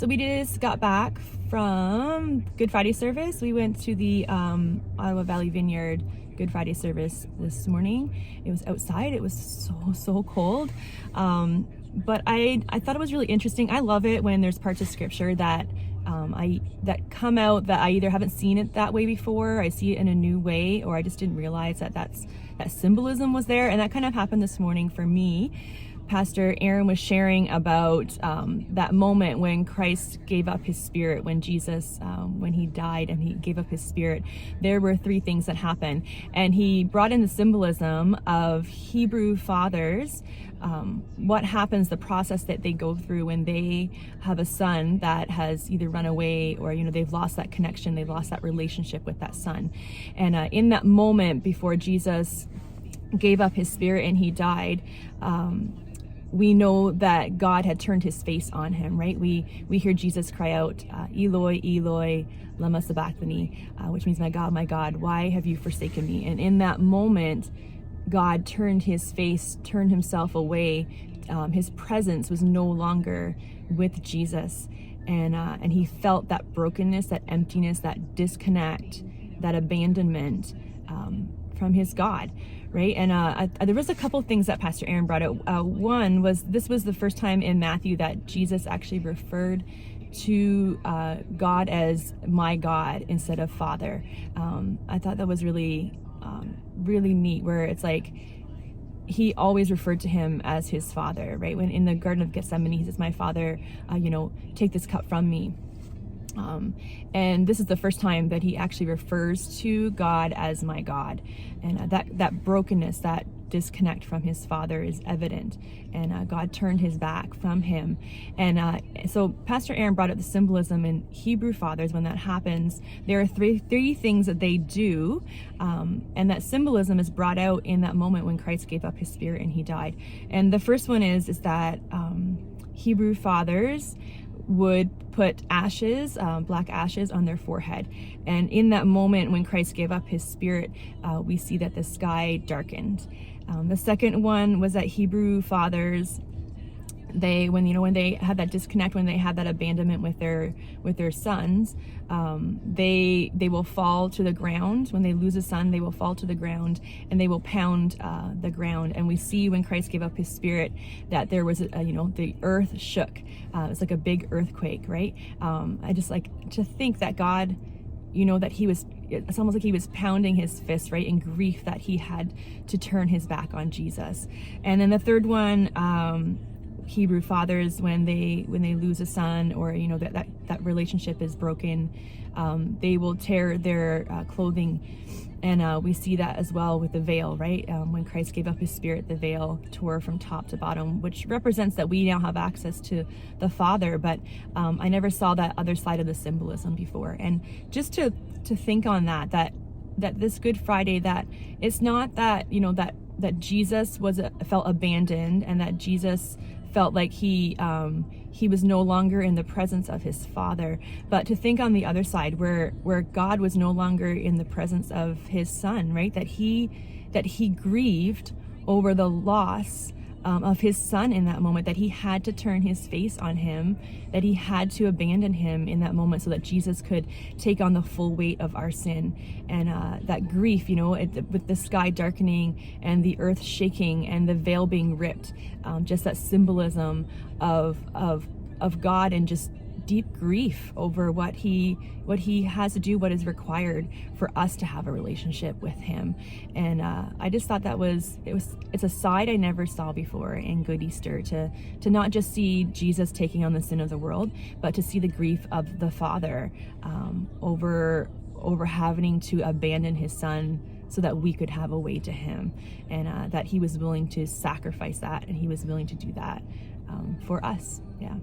So we just got back from Good Friday service. We went to the Ottawa Valley Vineyard Good Friday service this morning. It was outside. It was so cold. But I thought it was really interesting. I love it when there's parts of scripture that that come out that I either haven't seen it that way before, I see it in a new way, or I just didn't realize that symbolism was there. And that kind of happened this morning for me. Pastor Ahren was sharing about that moment when Christ gave up his spirit, when Jesus, when he died and he gave up his spirit. There were three things that happened. And he brought in the symbolism of Hebrew fathers, what happens, the process that they go through when they have a son that has either run away or, they've lost that connection, they've lost that relationship with that son. And in that moment before Jesus gave up his spirit and he died, we know that God had turned his face on him, right? We hear Jesus cry out, Eloi, Eloi, lama sabachthani, which means, my God, why have you forsaken me? And in that moment, God turned his face, turned himself away. His presence was no longer with Jesus. And he felt that brokenness, that emptiness, that disconnect, that abandonment from his God. Right. And there was a couple things that Pastor Ahren brought out. One was, this was the first time in Matthew that Jesus actually referred to God as my God instead of Father. I thought that was really neat, where it's like he always referred to him as his Father, right? When in the Garden of Gethsemane, he says, my Father, take this cup from me. And this is the first time that he actually refers to God as my God. And that brokenness, that disconnect from his Father is evident. And God turned his back from him. And so Pastor Ahren brought up the symbolism in Hebrew fathers. When that happens, there are three things that they do. And that symbolism is brought out in that moment when Christ gave up his spirit and he died. And the first one is that Hebrew fathers would put ashes, black ashes, on their forehead. And in that moment when Christ gave up his spirit, we see that the sky darkened. The second one was that Hebrew fathers, when they had that disconnect, when they had that abandonment with their sons, they will fall to the ground. When they lose a son, they will fall to the ground and they will pound the ground. And we see when Christ gave up his spirit that there was the earth shook. It's like a big earthquake, right? I just like to think that God, that it's almost like he was pounding his fist, right, in grief that he had to turn his back on Jesus. And then the third one, Hebrew fathers, when they lose a son, or that relationship is broken, they will tear their clothing. And we see that as well with the veil, right? When Christ gave up his spirit, the veil tore from top to bottom, which represents that we now have access to the Father. But I never saw that other side of the symbolism before. And just to think on that this Good Friday, that it's not that that Jesus felt abandoned, and that Jesus felt like he was no longer in the presence of his Father, but to think on the other side where God was no longer in the presence of his Son, right? That he grieved over the loss of his Son in that moment, that he had to turn his face on him, that he had to abandon him in that moment so that Jesus could take on the full weight of our sin. And that grief, with the sky darkening and the earth shaking and the veil being ripped, just that symbolism of God, and just deep grief over what he has to do, what is required for us to have a relationship with him. And I just thought it's a side I never saw before in Good Easter, to not just see Jesus taking on the sin of the world, but to see the grief of the Father over having to abandon his Son so that we could have a way to him, and that he was willing to sacrifice that, and he was willing to do that for us. Yeah.